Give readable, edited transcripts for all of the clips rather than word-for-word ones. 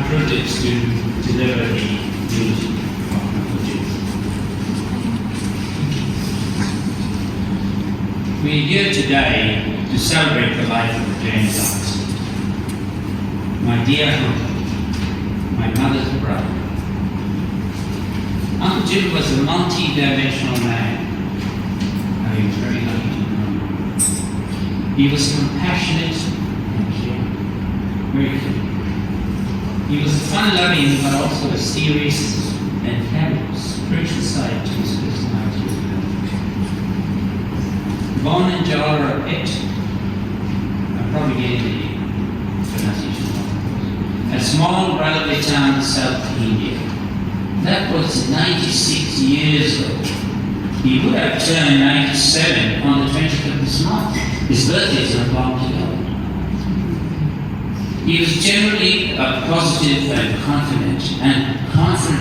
privilege to deliver the eulogy of Uncle Jim. We're here today to celebrate the life of James Armstead, my dear uncle, my mother's brother. Uncle Jim was a multi-dimensional man. I was very lucky to know him. He was compassionate and caring, very caring. He was fun-loving, but also a serious and had a spiritual side to his personality. Born in Johor, I'm probably getting the pronunciation wrong. A small railway town in South India. That was 96 years ago. He would have turned 97 on the 20th of this month. His birthday is not long to go. He was generally positive and confident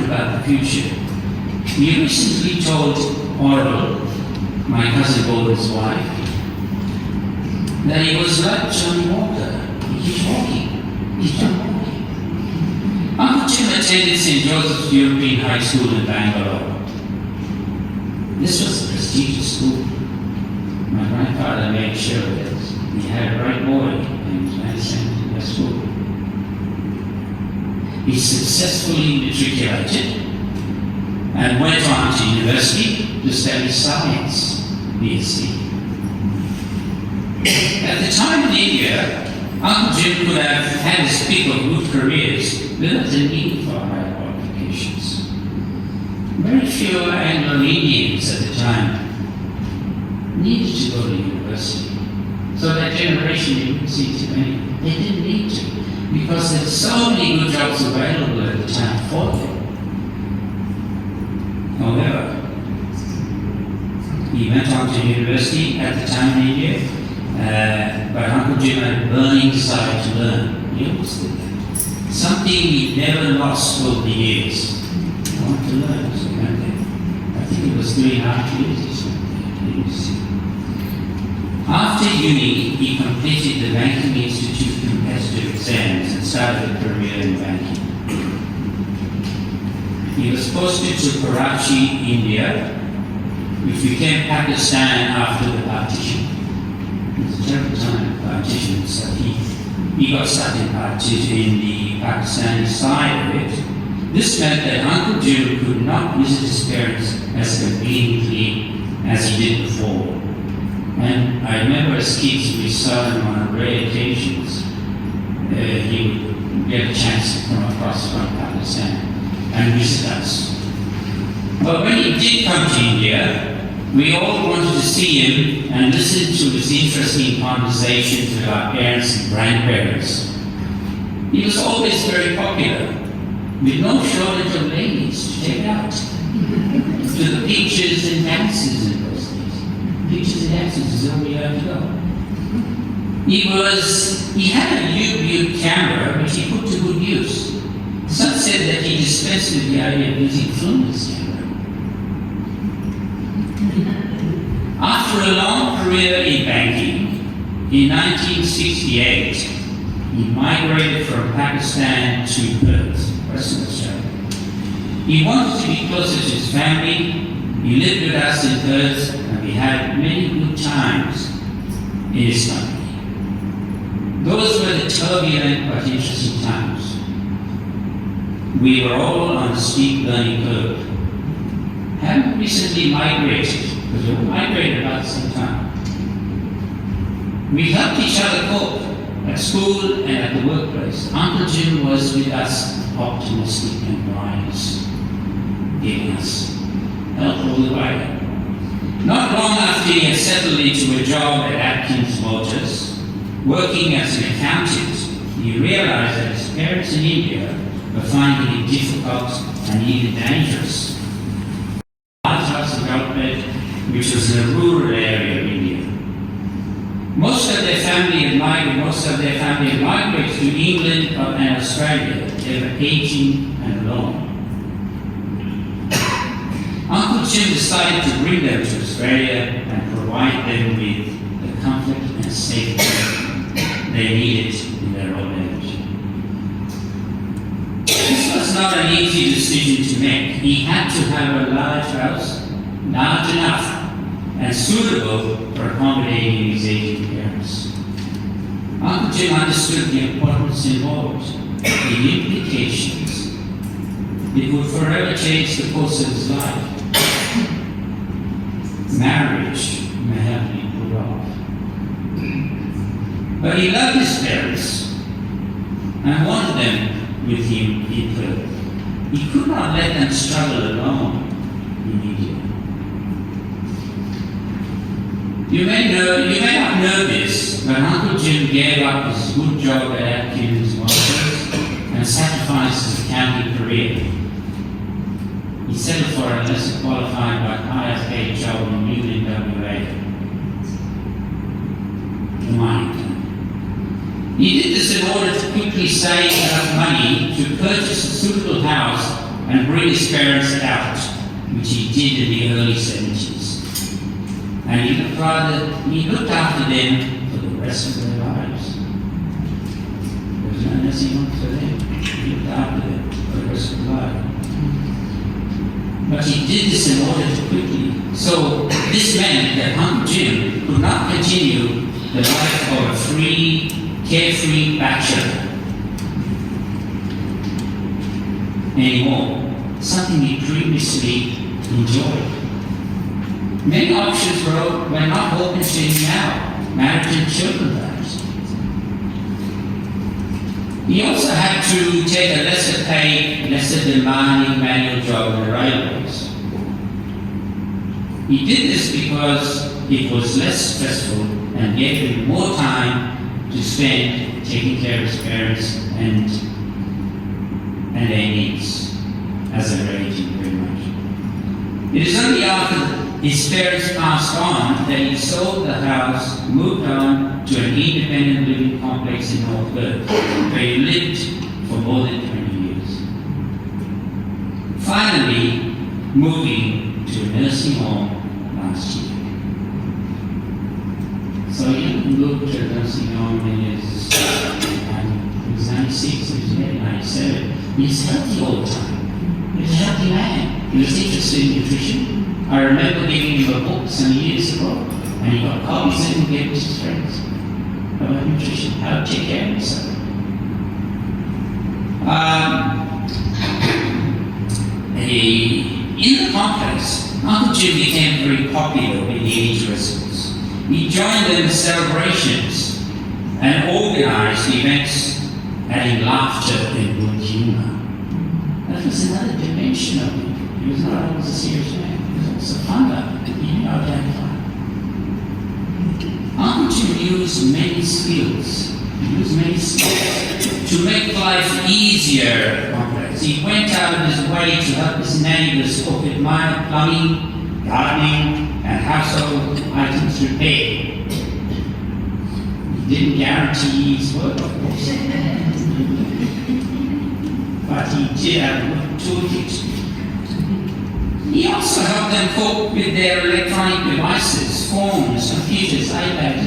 about the future. He recently told Oral, my cousin Gordon's wife, that he was like Johnny Walker. He keeps walking. He's John walking. Uncle Jim attended St. Joseph's European High School in Bangalore. This was a prestigious school. My grandfather made sure that he had a bright boy and was very sent to that school. He successfully matriculated and went on to university to study science, BSc. At the time in India, Uncle Jim could have had his pick of good careers without the need for higher qualifications. Very few Anglo-Indians at the time needed to go to university. So that generation, you can see too many, they didn't need to, because there's so many good jobs available at the time for them. However, he went on to university at the time in India, but Uncle Jim had a burning desire to learn. He always did that. Something he never lost over the years. I want to learn, so he went there. I think it was 3.5 years or something. After uni, he completed the Banking Institute competitive exams and started a career in banking. He was posted to Karachi, India, which became Pakistan after the partition. It was a terrible time of partition, so he got stuck in the Pakistani side of it. This meant that Uncle Jim could not visit his parents as conveniently as he did before. And I remember as kids we saw him on rare occasions. He would get a chance to come across from Pakistan and visit us. But when he did come to India, we all wanted to see him and listen to his interesting conversations with our parents and grandparents. He was always very popular, with no shortage of ladies to take out to the beaches and dances in those days. Beaches and dances is all we had to go. He had a U camera which he put to good use. Some said that he dispensed with the idea of using film in his camera. After a long career in banking, in 1968, he migrated from Pakistan to Perth, Western Australia. He wanted to be closer to his family. He lived with us in Perth, and we had many good times in his company. Those were the turbulent but interesting times. We were all on the steep learning curve. Haven't recently migrated, because we all migrated about the same time. We helped each other cope at school and at the workplace. Uncle Jim was with us, optimistic and wise, giving us help all the way. Not long after he had settled into a job at Atkins Motors, working as an accountant, he realized that his parents in India were finding it difficult and even dangerous. Lighthouse development, which was in a rural area of India. Most of their family had migrated to England and Australia. They were aging and alone. Uncle Jim decided to bring them to Australia and provide them with the comfort and safety they needed in their old age. not an easy decision to make. He had to have a large house, large enough and suitable for accommodating his aging parents. Uncle Jim understood the importance involved, the implications. It would forever change the course of his life. Marriage may have been put off. But he loved his parents and wanted them with him in Perth. He could not let them struggle alone in India. You may not know this, but Uncle Jim gave up his good job at Atkins Motors and sacrificed his accounting career. He settled for a lesser qualified but higher paid job in Newland, WA. The mining town. He did this in order to quickly save enough money to purchase a suitable house and bring his parents out, which he did in the early 70s. And he looked after them for the rest of their lives. There was no nursing home for them. He looked after them for the rest of their life. But he did this in order to quickly. So this meant that Uncle Jim could not continue the life of a free, carefree bachelor anymore, something he previously enjoyed. Many options were not open to him now, marriage and children perhaps. He also had to take a lesser paid, lesser demanding manual job in the railways. He did this because it was less stressful and gave him more time to spend taking care of his parents and their needs as they were aging very much. It is only after his parents passed on that he sold the house, moved on to an independent living complex in North Perth, where he lived for more than 20 years. Finally, moving to a nursing home last year. So he moved to a nursing home when he was 96, he was maybe 97. He was healthy all the time. He was a healthy man. He was interested in nutrition. I remember giving him a book some years ago, and he got copies and he gave it to his friends about nutrition, how to take care of himself. In the complex, Uncle Jim became very popular with the age residents. He joined them in celebrations and organized events, adding laughter and good humor. That was another dimension of him. He was not always a serious man. It's a fun guy. He knew how to have fun. Uncle Jim used many skills. To make life easier complex. He went out of his way to help his neighbors cope with minor plumbing, gardening, and household items repaired. He didn't guarantee his work, of course. But he did have a good toolkit. He also helped them cope with their electronic devices, phones, computers, iPads.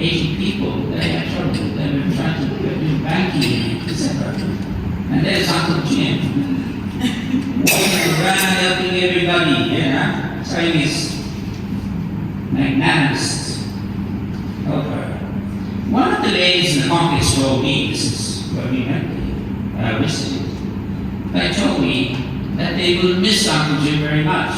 80 people, they had trouble. They were trying to do banking, etc. And there's Uncle Jim, walking around helping everybody, showing his magnanimous helper. One of the ladies in the complex told me, this is where we visited, they told me that they will miss Uncle Jim very much.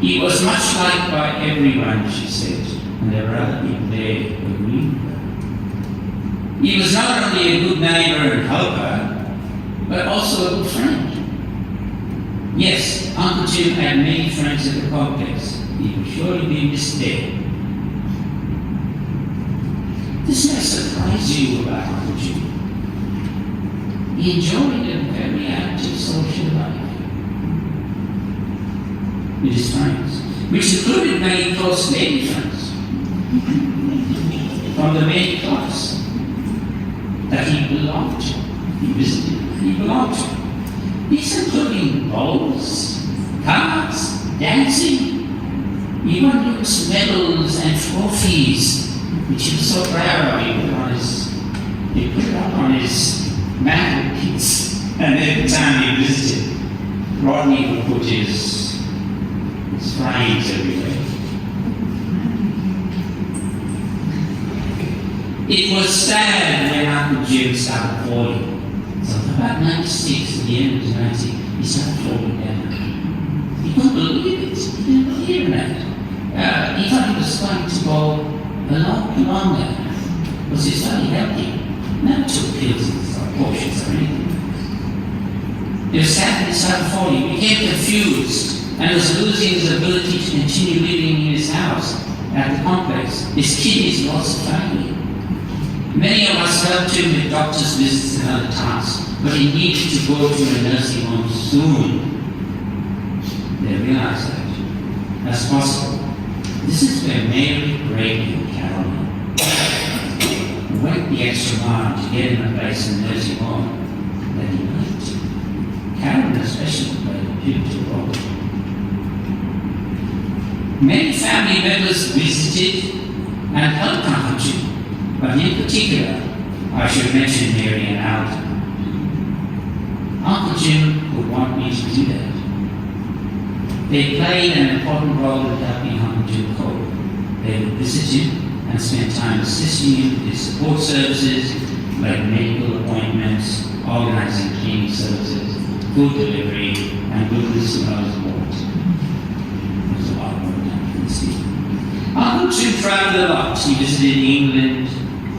He was much liked by everyone, she said, and there were other people there who agreed with her. He was not only a good neighbor and helper, but also a good friend. Yes, Uncle Jim had many friends at the complex. He would surely be missed there. This may surprise you about Uncle Jim. He enjoyed a very active social life with his friends, which included many close lady friends from the main class that he belonged to. He visited, he belonged to. These including balls, cards, dancing, even looks medals and trophies, which he was so proud of. He put it up on his mantelpiece. And every time he visited, Rodney would put his frames everywhere. It was sad when Uncle Jim started falling. So about 96, at the end of 90, he started falling down. He couldn't believe it. He didn't believe that. He thought he was going to go a lot longer. Was he started healthy? Never took pills or potions or anything. He was sad that he started falling. He became confused and was losing his ability to continue living in his house at the complex. His kidneys lost finally. Many of us helped him with doctor's visits and other tasks, but he needed to go to a nursing home soon. They realized that. That's possible. This is where Mary, Grady, and Carolyn went the extra mile to get him a place in the nursing home that he liked. Carolyn especially played a pivotal role. Many family members visited and helped Uncle Jim. But in particular, I should mention Mary and Alton. Uncle Jim would want me to do that. They played an important role in helping Uncle Jim cope. They would visit him and spend time assisting him with his support services, like medical appointments, organizing cleaning services, food delivery, and goodness knows what. There's a lot more than you can see. Uncle Jim traveled a lot. He visited England,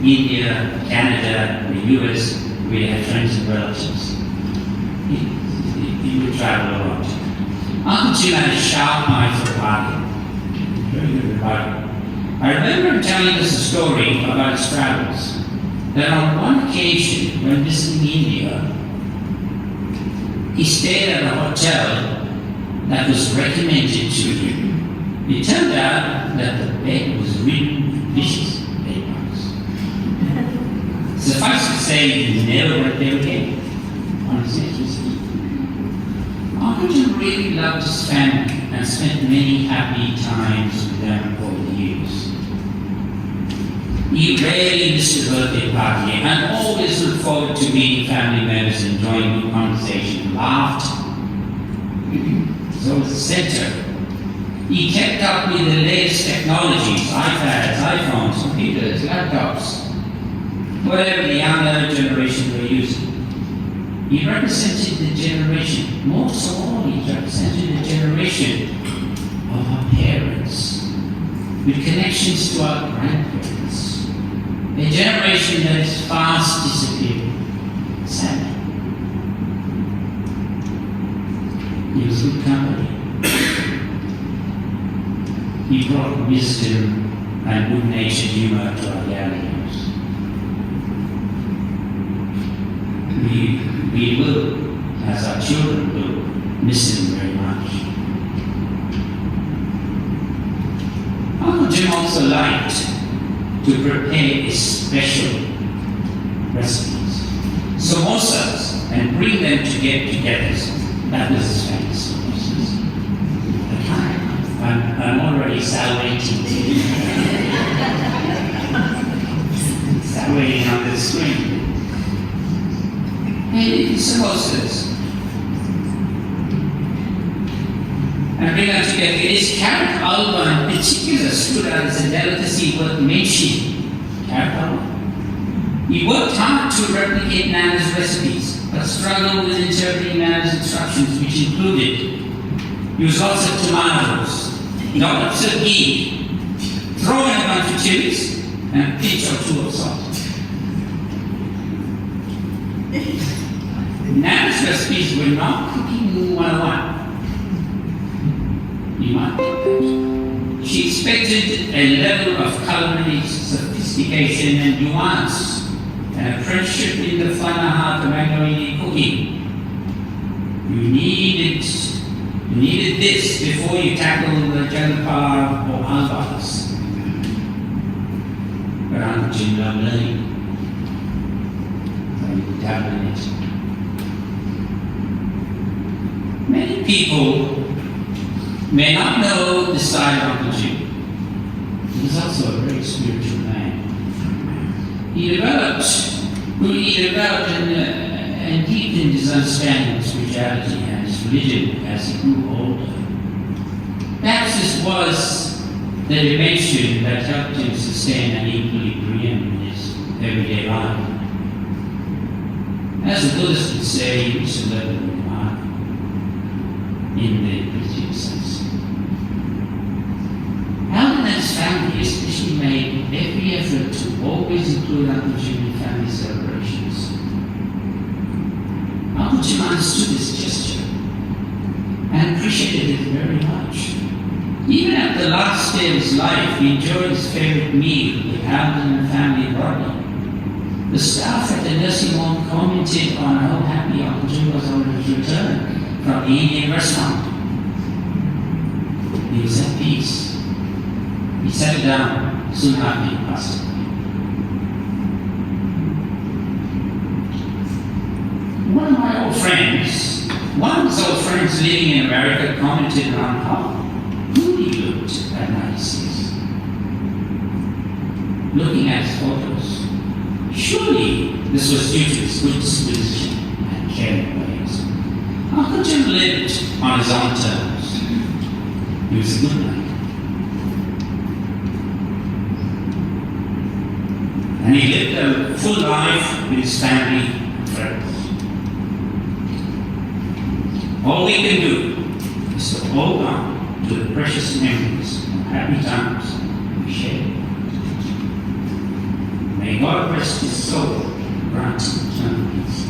India, Canada, the US, where he had friends and relatives. He would travel a lot. Uncle Jim had a sharp eye for bargain. Very good at bargain. I remember him telling us a story about his travels, that on one occasion, when visiting India, he stayed at a hotel that was recommended to him. It turned out that the bed was ridden with vicious bedbugs. Suffice to say, he never went there again on his next visit. Uncle Jim really loved his family and spent many happy times with them over the years. He rarely missed a birthday party and always looked forward to meeting family members, enjoying good conversation, laughter. So was the center. He kept up with the latest technologies, iPads, iPhones, computers, laptops, whatever the younger generation were using. He represented the generation, most of all, he represented the generation of our parents, with connections to our grandparents, a generation that is fast disappearing, sadly. He was good company. He brought wisdom and good-natured humor to our gatherings. We will, as our children will, miss him very much. Uncle Jim also liked to prepare special recipes, samosas, and bring them to get together. That was his famous samosas. I'm already salivating. Salivating on the screen. And samosas. And bring them together. His carrot halwa in particular stood out as a delicacy worth mentioning. Carrot halwa. He worked hard to replicate Nana's recipes, but struggled with interpreting Nana's instructions, which included use lots of tomatoes, lots of ghee, throw in a bunch of chilies, and a pinch or two of salt. Nana's recipes were not cooking 101. You might think that. She expected a level of culinary sophistication and nuance, and a friendship in the fun and heart of Magnolia cooking. You needed this before you tackle the jalapala or albas. But Uncle Jim loved learning. So you dabble in it. Many people may not know the side of Uncle Jim. He was also a very spiritual man. He developed and deepened his understanding of spirituality and his religion as he grew older. Perhaps this was the dimension that helped him sustain an equilibrium in his everyday life. As the Buddhists would say, he was a level man in the Christian sense. Alvin and his family especially made every effort to always include Uncle Jim in family celebrations. Uncle Jim understood this gesture and appreciated it very much. Even at the last day of his life, he enjoyed his favorite meal with Alvin and family body. The staff at the nursing home commented on how happy Uncle Jim was on his return from the Indian restaurant. He was at peace. He settled down soon after he passed away. One of his old friends living in America commented on how good he looked at 96. Looking at his photos, surely this was due to his good disposition and caring ways. Uncle Jim lived on his own terms. He was a good man. And he lived a full life with his family and friends. All we can do is to hold on to the precious memories of happy times we shared. May God rest his soul and grant eternal peace.